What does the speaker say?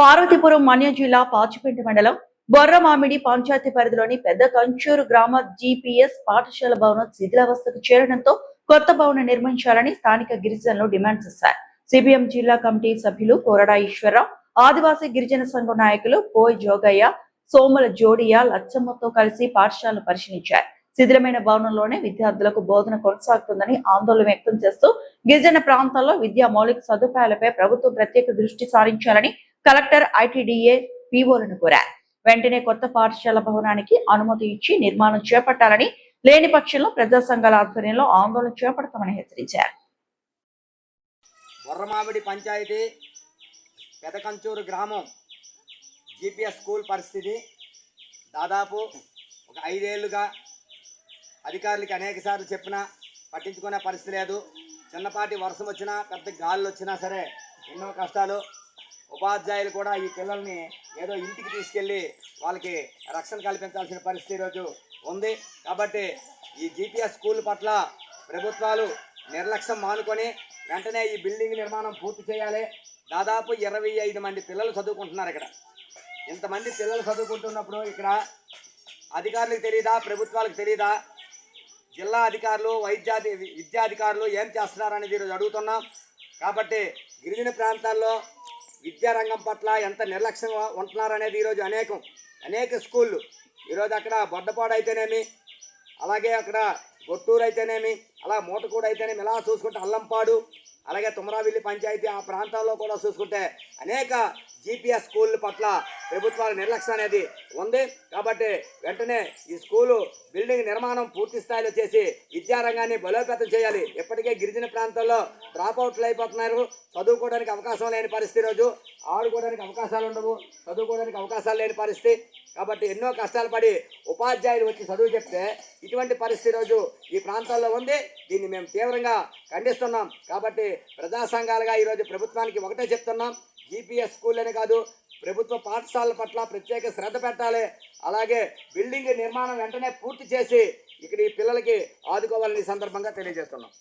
పార్వతీపురం మన్యం జిల్లా పాచిపేట మండలం బొర్రమామిడి పంచాయతీ పరిధిలోని పెద్ద కంచూరు గ్రామ జీపీఎస్ పాఠశాల భవనం శిథిలావస్థకు చేరడంతో కొత్త భవనం నిర్మించాలని స్థానిక గిరిజనులు డిమాండ్ చేశారు. సిపిఎం జిల్లా కమిటీ సభ్యులు కోరడా ఈశ్వరరావు, ఆదివాసీ గిరిజన సంఘం నాయకులు పోయ్ జోగయ్య, సోముల జోడియా లచ్చమ్మతో కలిసి పాఠశాలను పరిశీలించారు. శిథిలమైన భవనంలోనే విద్యార్థులకు బోధన కొనసాగుతుందని ఆందోళన వ్యక్తం చేస్తూ గిరిజన ప్రాంతాల్లో విద్యా మౌలిక సదుపాయాలపై ప్రభుత్వం ప్రత్యేక దృష్టి సారించాలని కలెక్టర్ ఐటీడీఏ పీఓలను కోరారు. వెంటనే కొత్త పాఠశాల భవనానికి అనుమతి ఇచ్చి నిర్మాణం చేపట్టాలని, లేని పక్షంలో ప్రజా సంఘాల ఆధ్వర్యంలో ఆందోళన చేపడతామని హెచ్చరించారు. బొర్రమామిడి పంచాయతీ పెదకంచూరు గ్రామం జీపీఎస్ స్కూల్ పరిస్థితి దాదాపు ఒక 5 ఏళ్లుగా అధికారులకి అనేక సార్లు చెప్పినా పట్టించుకునే పరిస్థితి లేదు. చిన్నపాటి వర్షం వచ్చినా, పెద్ద గాలులు వచ్చినా సరే ఎన్నో కష్టాలు. ఉపాధ్యాయులు కూడా ఈ పిల్లల్ని ఏదో ఇంటికి తీసుకెళ్ళి వాళ్ళకి రక్షణ కల్పించాల్సిన పరిస్థితి ఈరోజు ఉంది. కాబట్టి ఈ జీపీఎస్ స్కూల్ పట్ల ప్రభుత్వాలు నిర్లక్ష్యం మానుకొని వెంటనే ఈ బిల్డింగ్ నిర్మాణం పూర్తి చేయాలి. దాదాపు 25 మంది పిల్లలు చదువుకుంటున్నారు ఇక్కడ. ఇంతమంది పిల్లలు చదువుకుంటున్నప్పుడు ఇక్కడ అధికారులకు తెలియదా, ప్రభుత్వాలకు తెలియదా? జిల్లా అధికారులు, విద్యాధికారులు ఏం చేస్తున్నారనేది ఈరోజు అడుగుతున్నాం. కాబట్టి గిరిజన ప్రాంతాల్లో విద్యారంగం పట్ల ఎంత నిర్లక్ష్యంగా ఉంటున్నారనేది ఈరోజు అనేక స్కూళ్ళు ఈరోజు అక్కడ బొడ్డపాడు అయితేనేమి, అలాగే అక్కడ గొట్టూరు అయితేనేమి, అలా మూటకూడు అయితేనేమి, ఇలా చూసుకుంటే అల్లంపాడు, అలాగే తుమరావిల్లి పంచాయతీ ఆ ప్రాంతాల్లో కూడా చూసుకుంటే అనేక జీపీఎస్ స్కూళ్ళ పట్ల ప్రభుత్వాల నిర్లక్ష్యం అనేది ఉంది. కాబట్టి వెంటనే ఈ స్కూలు బిల్డింగ్ నిర్మాణం పూర్తి స్థాయిలో చేసి విద్యారంగాన్ని బలోపేతం చేయాలి. ఇప్పటికే గిరిజన ప్రాంతాల్లో డ్రాప్అవుట్లు అయిపోతున్నారు. చదువుకోవడానికి అవకాశం లేని పరిస్థితి, రోజు ఆడుకోవడానికి అవకాశాలు ఉండవు, చదువుకోవడానికి అవకాశాలు లేని పరిస్థితి. కాబట్టి ఎన్నో కష్టాలు పడి ఉపాధ్యాయులు వచ్చి చదువు చెప్తే ఇటువంటి పరిస్థితి రోజు ఈ ప్రాంతాల్లో ఉంది. దీన్ని మేము తీవ్రంగా ఖండిస్తున్నాం. కాబట్టి ప్రజా సంఘాలుగా ఈరోజు ప్రభుత్వానికి ఒకటే చెప్తున్నాం, జీపీఎస్ స్కూల్ అనే కాదు, ప్రభుత్వ పాఠశాలల పట్ల ప్రత్యేక శ్రద్ధ పెట్టాలి. అలాగే బిల్డింగ్ నిర్మాణం వెంటనే పూర్తి చేసి ఇక్కడ ఈ పిల్లలకి ఆదుకోవాలని సందర్భంగా తెలియజేస్తున్నాం.